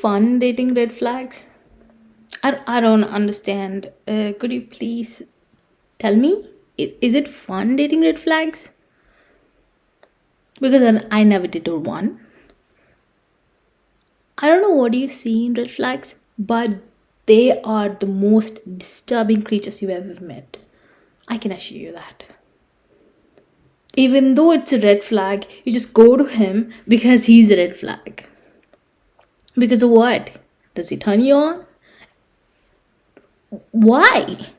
fun dating red flags? I don't understand. Could you please tell me? Is it fun dating red flags? Because I never did one. I don't know what you see in red flags, but they are the most disturbing creatures you've ever met. I can assure you that. Even though it's a red flag, you just go to him because he's a red flag. Because of what? Does he turn you on? Why?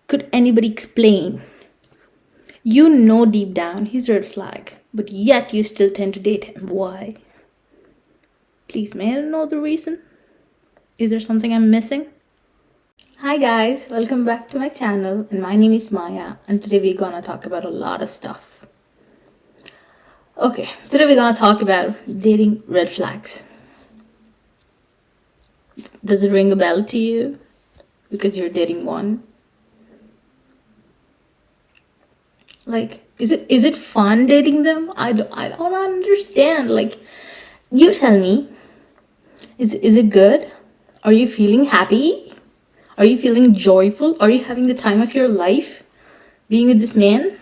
Could anybody explain? You know deep down he's a red flag, but yet you still tend to date him. Why? Please, may I know the reason? Is there something I'm missing? Hi guys, welcome back to my channel, and my name is Maya, and today we're gonna talk about a lot of stuff. Okay, today we're gonna talk about dating red flags. Does it ring a bell to you? Because you're dating one? Like, is it fun dating them? I don't understand. Like, you tell me. Is it good? Are you feeling happy? Are you feeling joyful? Are you having the time of your life being with this man?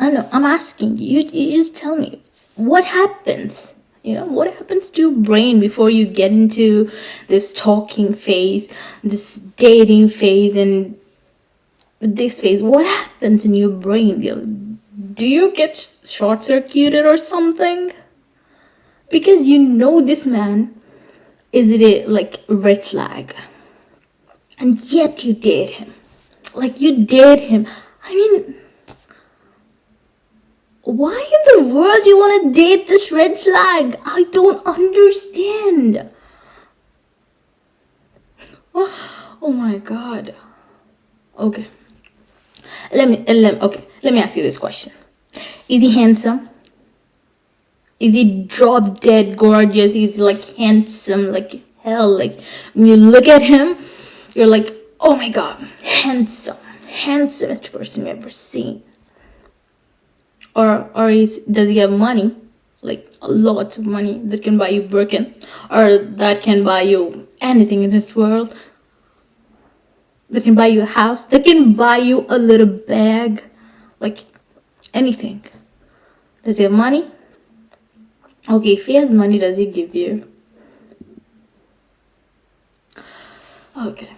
I don't know. I'm asking you. You just tell me. What happens? What happens to your brain before you get into this talking phase, this dating phase, and this phase? What happens in your brain? Do you get short-circuited or something? Because this man is a red flag, and yet you date him. Like, you date him. I mean, why in the world you want to date this red flag? I don't understand. Oh my god. Okay. Let me ask you this question. Is he handsome? Is he drop dead gorgeous? He's like handsome like hell. Like, when you look at him, you're like, oh my god, handsomest person you've ever seen. Or does he have money? Like, lots of money that can buy you Birkin, or that can buy you anything in this world. That can buy you a house. That can buy you a little bag. Like, anything. Does he have money? Okay, if he has money, does he give you? Okay.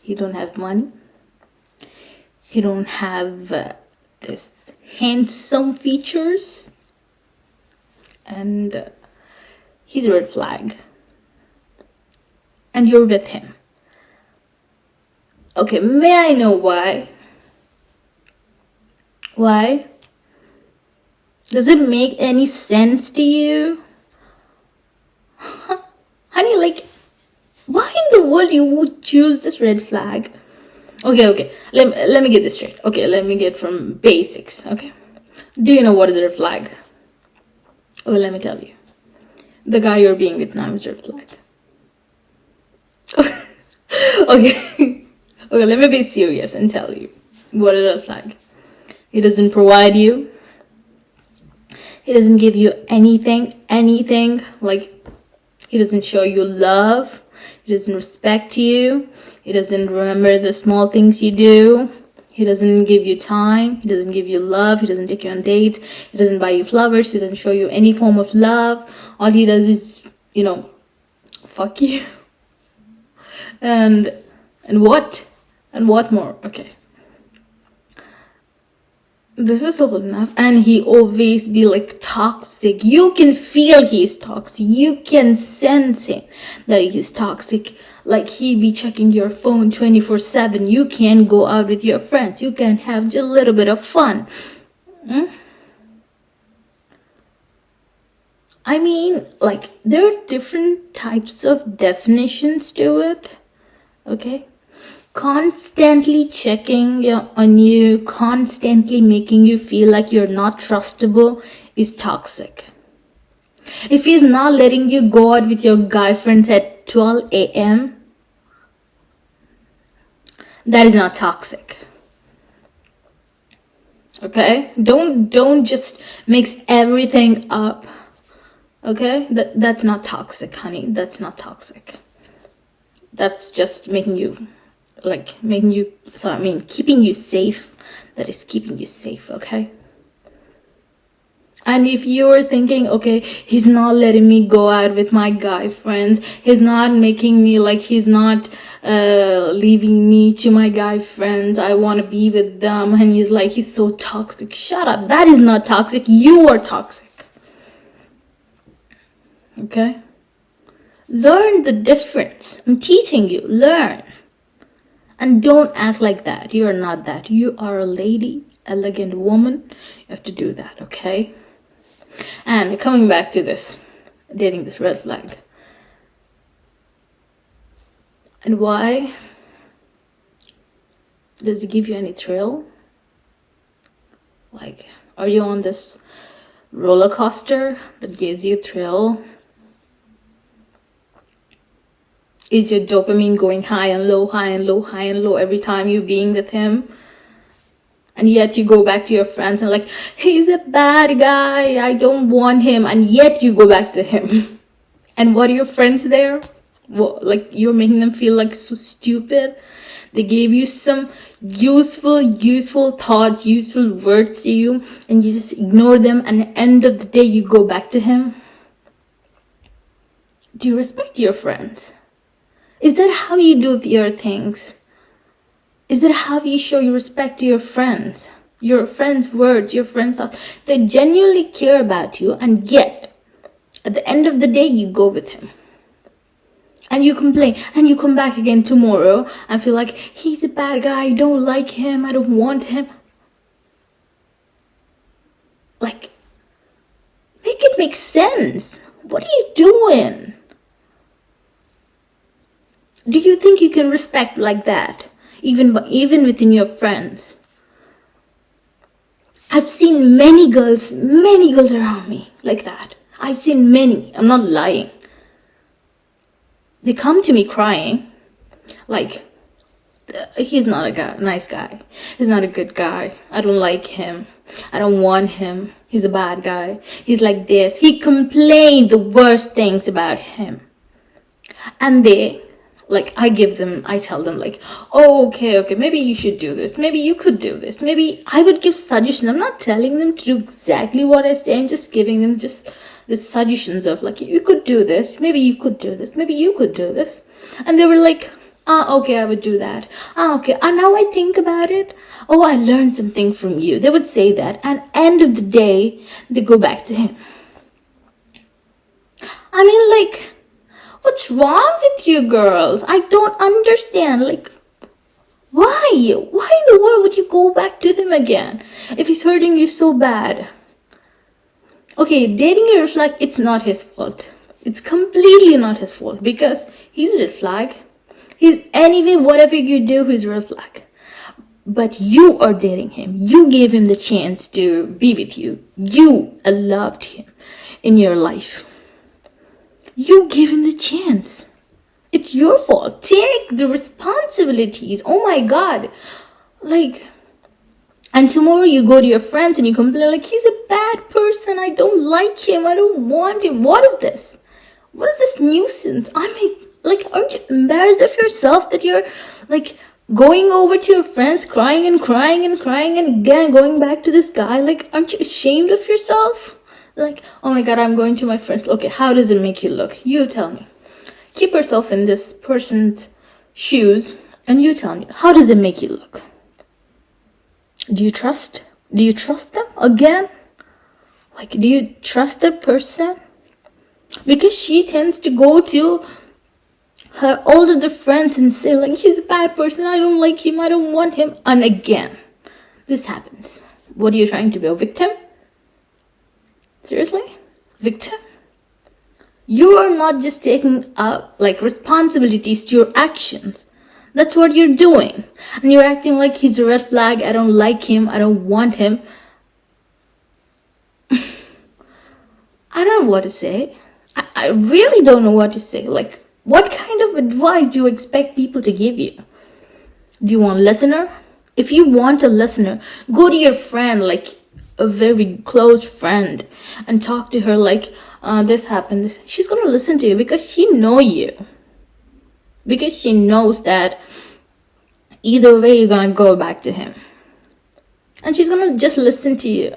He don't have money. He don't have this handsome features. And he's a red flag. And you're with him. Okay, may I know why? Why? Does it make any sense to you? Honey, like, why in the world you would choose this red flag? Okay. Let me get this straight. Okay, let me get from basics. Okay. Do you know what is a red flag? Well, let me tell you. The guy you're being with now is a red flag. Okay. Okay, let me be serious and tell you what is a red flag. He doesn't provide you. He doesn't give you anything. Like, he doesn't show you love. He doesn't respect you. He doesn't remember the small things you do. He doesn't give you time. He doesn't give you love. He doesn't take you on dates. He doesn't buy you flowers. He doesn't show you any form of love. All he does is, fuck you. And what? And what more? Okay. This is simple enough. And he always be like toxic. You can feel he's toxic. You can sense him that he's toxic. Like, he be checking your phone 24/7. You can't go out with your friends. You can have just a little bit of fun. I mean, like, there are different types of definitions to it. Okay? Constantly checking on you, constantly making you feel like you're not trustable is toxic. If he's not letting you go out with your guy friends at 12 a.m., that is not toxic. Okay? Don't just mix everything up. Okay? That's not toxic, honey. That's not toxic. That's just making you keeping you safe. That is keeping you safe, okay? And if you're thinking, okay, he's not letting me go out with my guy friends, he's not making me like, he's not leaving me to my guy friends, I want to be with them, and he's so toxic. Shut up. That is not toxic. You are toxic. Okay? Learn the difference. I'm teaching you. Learn. And don't act like that. You are not that. You are a lady, elegant woman. You have to do that, okay? And coming back to this, dating this red flag. And why? Does it give you any thrill? Like, are you on this roller coaster that gives you thrill? Is your dopamine going high and low, high and low, high and low every time you're being with him? And yet you go back to your friends and like, he's a bad guy, I don't want him. And yet you go back to him. And what are your friends there? Well, like, you're making them feel like so stupid. They gave you some useful thoughts, useful words to you, and you just ignore them, and at the end of the day you go back to him. Do you respect your friends? Is that how you do your things? Is that how you show your respect to your friends? Your friends' words, your friends' thoughts. They genuinely care about you, and yet, at the end of the day, you go with him. And you complain, and you come back again tomorrow and feel like, he's a bad guy, I don't like him, I don't want him. Like, make it make sense. What are you doing? Do you think you can respect like that? Even within your friends? I've seen many girls around me like that. I've seen many. I'm not lying. They come to me crying, like, he's not a nice guy. He's not a good guy. I don't like him. I don't want him. He's a bad guy. He's like this. He complained the worst things about him. And they, like, I tell them like, oh, okay, maybe you should do this. Maybe you could do this. Maybe I would give suggestions. I'm not telling them to do exactly what I say. I'm just giving them just the suggestions of like, you could do this. Maybe you could do this. Maybe you could do this. And they were like, okay, I would do that. Okay. And now I think about it. Oh, I learned something from you. They would say that. And end of the day, they go back to him. I mean, like, what's wrong with you girls? I don't understand. Like, why? Why in the world would you go back to him again if he's hurting you so bad? Okay, dating a red flag, it's not his fault. It's completely not his fault because he's a red flag. Anyway, whatever you do, he's a red flag. But you are dating him. You gave him the chance to be with you. You allowed him in your life. You gave him the chance. It's your fault. Take the responsibilities. Oh my God. Like, and tomorrow you go to your friends and you complain like, he's a bad person. I don't like him. I don't want him. What is this? What is this nuisance? I mean, like, aren't you embarrassed of yourself that you're like going over to your friends, crying and again going back to this guy? Like, aren't you ashamed of yourself? Like, oh my God, I'm going to my friends. Okay, how does it make you look? You tell me. Keep yourself in this person's shoes and you tell me, how does it make you look? Do you trust them again? Like, do you trust that person? Because she tends to go to her older friends and say like, he's a bad person, I don't like him, I don't want him. And again, this happens. What are you trying to be, a victim? Seriously? Victim? You are not just taking up like responsibilities to your actions. That's what you're doing. And you're acting like he's a red flag. I don't like him. I don't want him. I don't know what to say. I really don't know what to say. Like, what kind of advice do you expect people to give you? Do you want a listener? If you want a listener, go to your friend, like a very close friend, and talk to her like, this happened. She's gonna listen to you because she know you. Because she knows that either way you're gonna go back to him. And she's gonna just listen to you.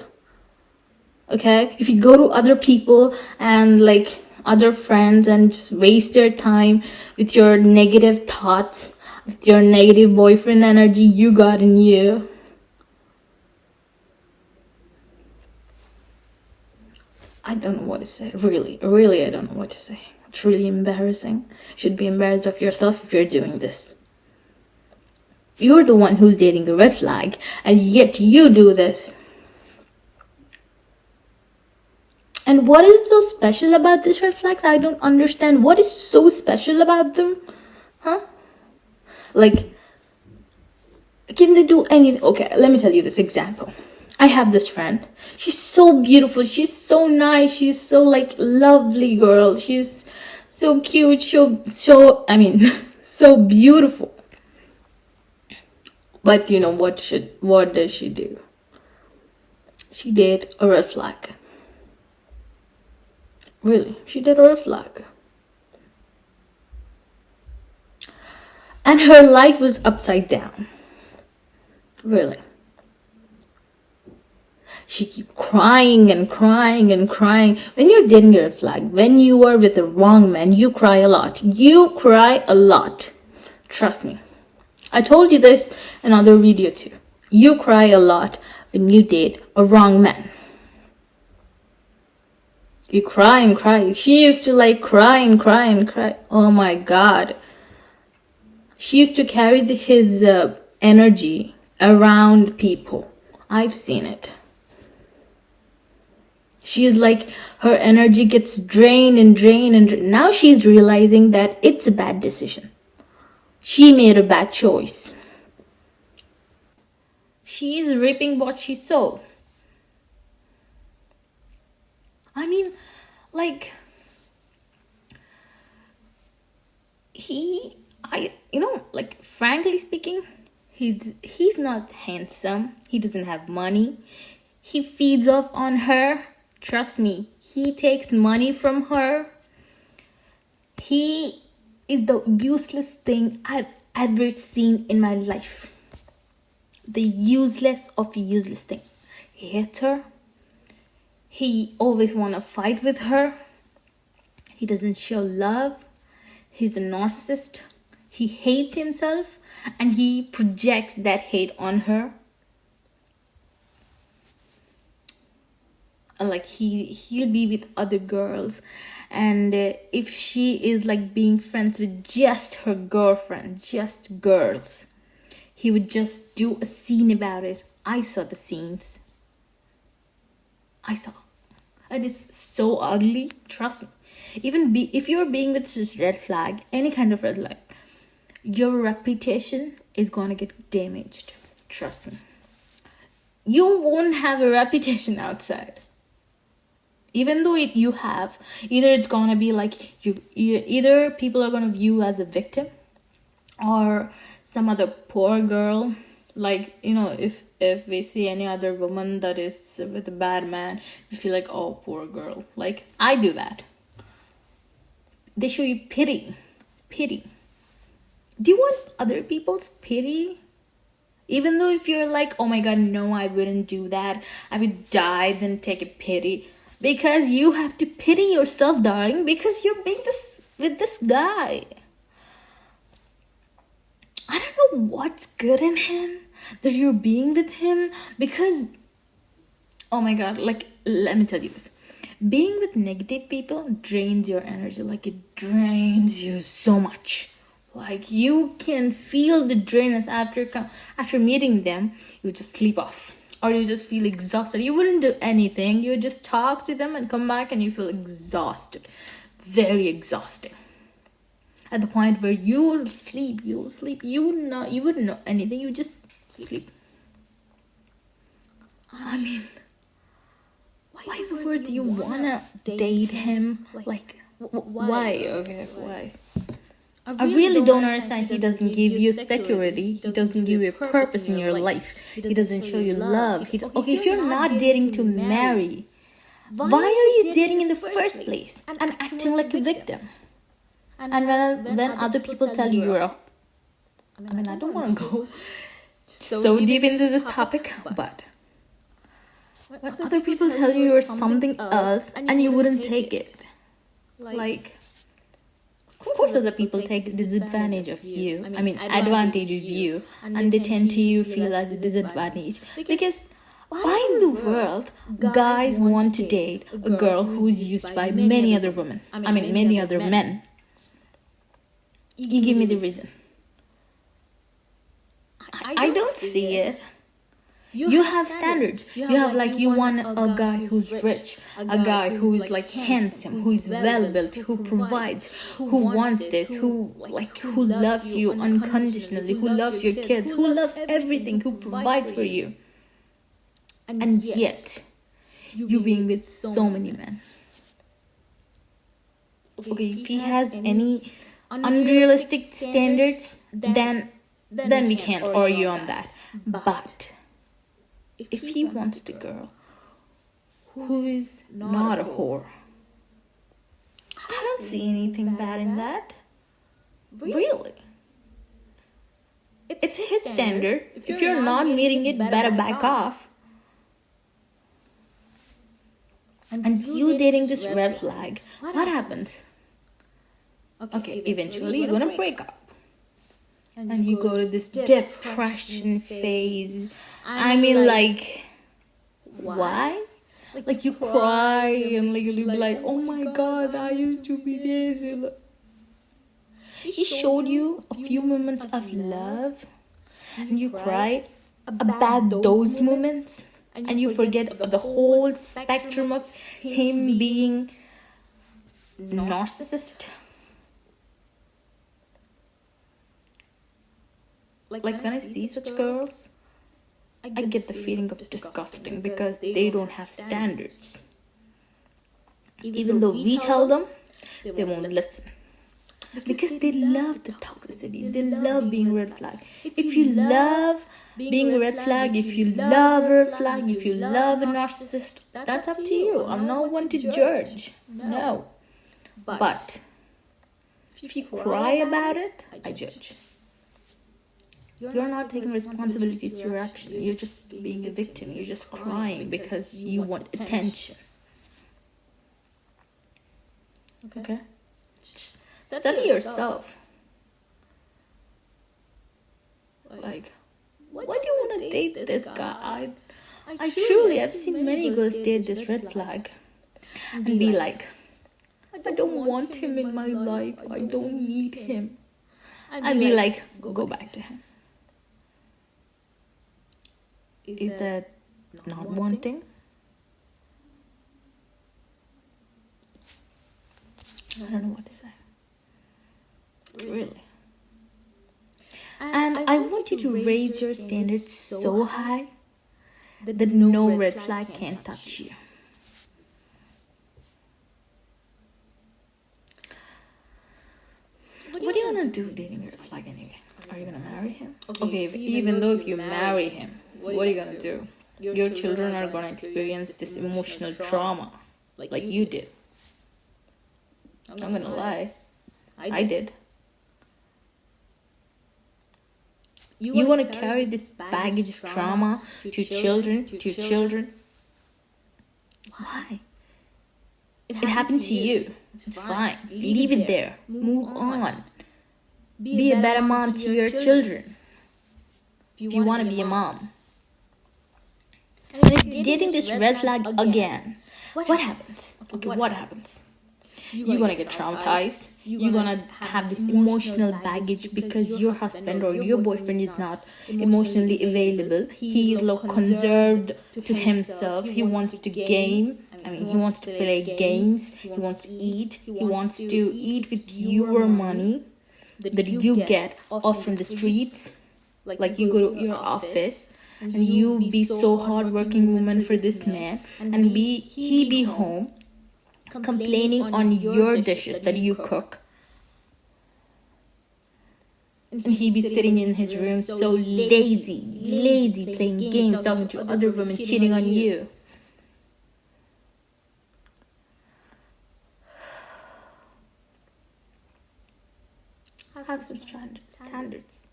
Okay? If you go to other people and like other friends and just waste your time with your negative thoughts, with your negative boyfriend energy you got in you, I don't know what to say. Really, I don't know what to say. It's really embarrassing. You should be embarrassed of yourself if you're doing this. You're the one who's dating a red flag, and yet you do this. And what is so special about these red flags? I don't understand. What is so special about them? Huh? Like, can they do anything? Okay, let me tell you this example. I have this friend. She's so beautiful. She's so nice. She's so like lovely girl. She's so cute. I mean, so beautiful. But you know what does she do? She did a red flag. Really, she did a red flag. And her life was upside down. Really. She keep crying and crying and crying. When you're dating a red flag, when you are with the wrong man, you cry a lot. You cry a lot. Trust me. I told you this in another video too. You cry a lot when you date a wrong man. You cry and cry. She used to like cry and cry and cry. Oh my God. She used to carry his energy around people. I've seen it. She's like, her energy gets drained and drained and drained. Now she's realizing that it's a bad decision. She made a bad choice. She is reaping what she sowed. I mean, like, like, frankly speaking, he's not handsome. He doesn't have money. He feeds off on her. Trust me, he takes money from her. He is the useless thing I've ever seen in my life. The useless of useless thing. He hates her. He always want to fight with her. He doesn't show love. He's a narcissist. He hates himself and he projects that hate on her. Like he'll be with other girls, and if she is like being friends with just her girlfriend, just girls, he would just do a scene about it. I saw the scenes. And it's so ugly. Trust me. If you're being with this red flag, any kind of red flag, your reputation is gonna get damaged. Trust me. You won't have a reputation outside. Even though you have, either it's gonna be like you either people are gonna view you as a victim, or some other poor girl. Like, if we see any other woman that is with a bad man, we feel like, oh, poor girl. Like, I do that. They show you pity. Do you want other people's pity? Even though if you're like, oh my God, no, I wouldn't do that, I would die than take a pity. Because you have to pity yourself, darling, because you're being with this guy. I don't know what's good in him that you're being with him, because, oh my God, like, let me tell you this. Being with negative people drains your energy. Like, it drains you so much. Like, you can feel the drainage after meeting them. You just sleep off. Or you just feel exhausted. You wouldn't do anything. You would just talk to them and come back and you feel exhausted. Very exhausting. At the point where you will sleep. You wouldn't know anything. You just sleep. I mean, why in the world do you wanna date him? Like, why? Okay, why? I really don't understand. He doesn't give you security. He doesn't give you a purpose in your life. He doesn't show you love. Okay, if you're not dating to marry, why are you dating in the first place and acting like a victim? And when other people tell you you're a... I mean, I don't want to go so deep into this topic, but when other people tell you you're something else and you wouldn't take it, like... Of course, other people take disadvantage of you. I mean, advantage of you, and they tend to you feel as a disadvantage. Because why in the world guys want to date a girl who's used by many other women? I mean, many other men. You give me the reason. I don't see it. You have standards. You have like, you want a guy who's rich, a guy who's like handsome, who's well built, who provides, who wants this, who loves you unconditionally, who loves your kids, who loves everything, who provides for you. And yet, you being with so many men. Okay, if he has any unrealistic standards, then we can't argue on that. But if he wants the girl who is not a whore, I don't see anything bad in that. Really. It's his standard. If you're not meeting it, better back off. And you dating this red flag, what happens? Okay, eventually you're gonna break up. And you go to this depression phase. I mean, like, why? Like, you cry and like, you'll be like, oh my God, I used to be this. He showed you a few moments of love, and you cry about those moments, and you forget the whole spectrum of him being narcissist. Like when I see such girls, I get the feeling of disgusting because they don't have standards. Even though we tell them, they won't listen. Because they love the toxicity. They love being red flag. If you love being a red flag, if you love a red flag, if you love a narcissist, that's up to you. I'm not one to judge. No. But if you cry about it, I judge. You're not taking responsibilities for your action. You're just being a victim. You're just crying because you want attention. Okay? Just study yourself. Like, why do you want to date this guy? I've seen many girls date this red flag and be like, I don't want him in my life. I don't need him. And be like, go back to him. Is that not wanting? I don't know what to say. Really. And I want you to raise your standards so high that no red flag can touch you. What are you gonna do dating a red flag anyway? Are you gonna marry him? Okay, even though if you marry him, what are you gonna do? Your children are gonna experience this emotional trauma like you did. I'm gonna lie. I did. You wanna carry this baggage of trauma to your children? Why? It happened to you. It's fine. Leave it there. Move on. Be a better mom to your children. If you want to be a mom. And if you're dating this red flag again, what happens? Okay, what happens? You're gonna get traumatized. You're gonna have this emotional baggage because your husband or your boyfriend is not emotionally available. He is like conserved to himself. He wants to game. He wants to play games. He wants to eat. He wants to eat with your money that you get off from the streets. Like you go to your office and you be so hardworking woman for this man, and he be home complaining on your dishes that you cook. and he be sitting in his room so lazy, playing games, talking to other women, cheating on you. Have some standards.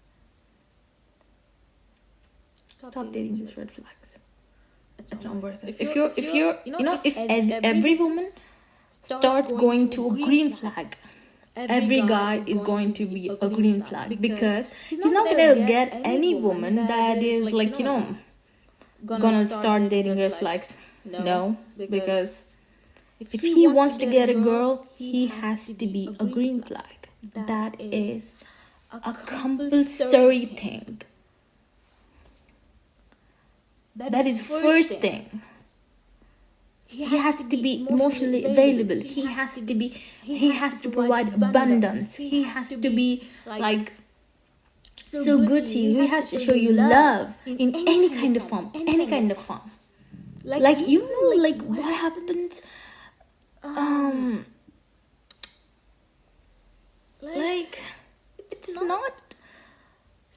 Stop dating these red flags. It's not worth it. If every woman starts going to a green flag, every guy is going to be a green flag, because he's not gonna get any woman that is like, gonna start dating red flags. No, because if he wants to get a girl, he has to be a green flag. That is a compulsory thing. That is first thing. He has to be emotionally available. He has to provide abundance. He has to be like so good to you. He has to show you love in any kind of form. Like, like what happens, like, it's not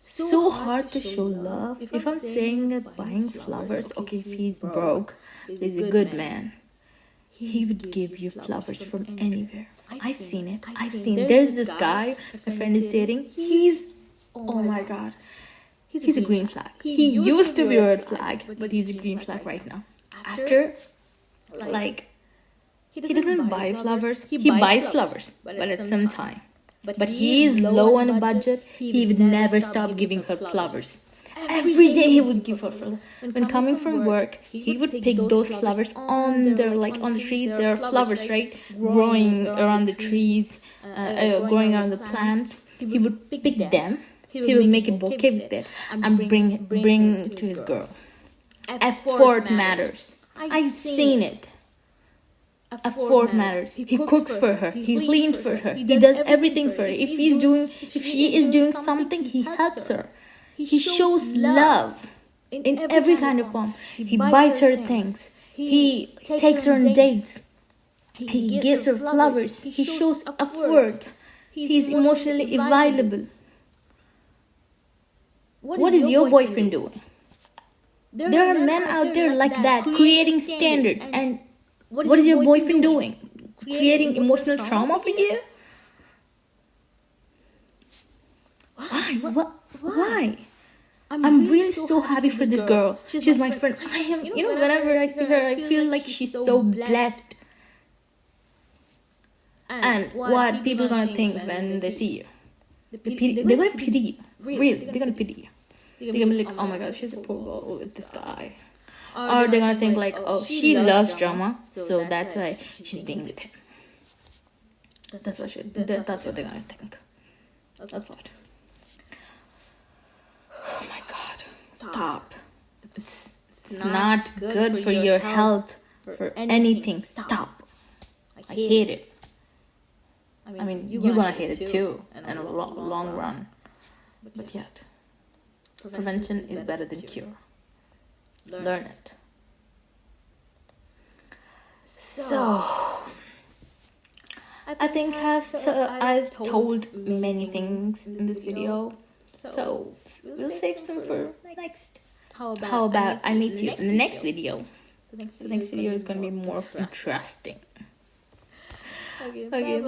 so hard to show love. If I'm saying that buying flowers, okay, if he's broke, he's a good man, he would give you flowers from anywhere. I've seen it. There's this guy my friend is dating. He's, oh my god, he's a green flag. He used to be a red flag, but he's a green flag right now. After, like, he doesn't buy flowers. He buys flowers, but at some time. But he's low on a budget. He would never stop giving her flowers. Every day he would give her flowers. When coming from work, he would pick those flowers on the tree. There are flowers, right, growing around the trees, growing around the plants. He would pick them. He would make a bouquet with it and bring to his girl. Effort matters. I've seen it. Effort matters. He cooks for her. He cleans for her. He does everything for her. If she is doing something, he helps her. He shows love in every kind of form. He buys her things. He takes her on dates. He gives her flowers. He shows effort. He's emotionally available. What is your boyfriend doing? There are men out there like that, creating standards. And what is your boyfriend doing? Creating emotional trauma for you? Why? I'm really so happy for this girl. She's my friend. I am, whenever I see her, I feel like she's so blessed. And what people are gonna think when they see you? They're gonna pity you. Really, they're gonna pity you. They're gonna be like, oh my god, she's a poor girl with this guy. Or they're gonna think like, oh, she loves drama, so that's why she's being with him. That's what they're gonna think. That's what. Oh my god, stop. It's not good for your health, for anything. Stop. I hate it. I mean, you're gonna hate it too in a long run. But yet, prevention is better than cure. Learn it. So, I think I've told many things in this video. So, we'll save some for next. How about I meet you in the next video? So, the next video is going to be more interesting. Okay, bye.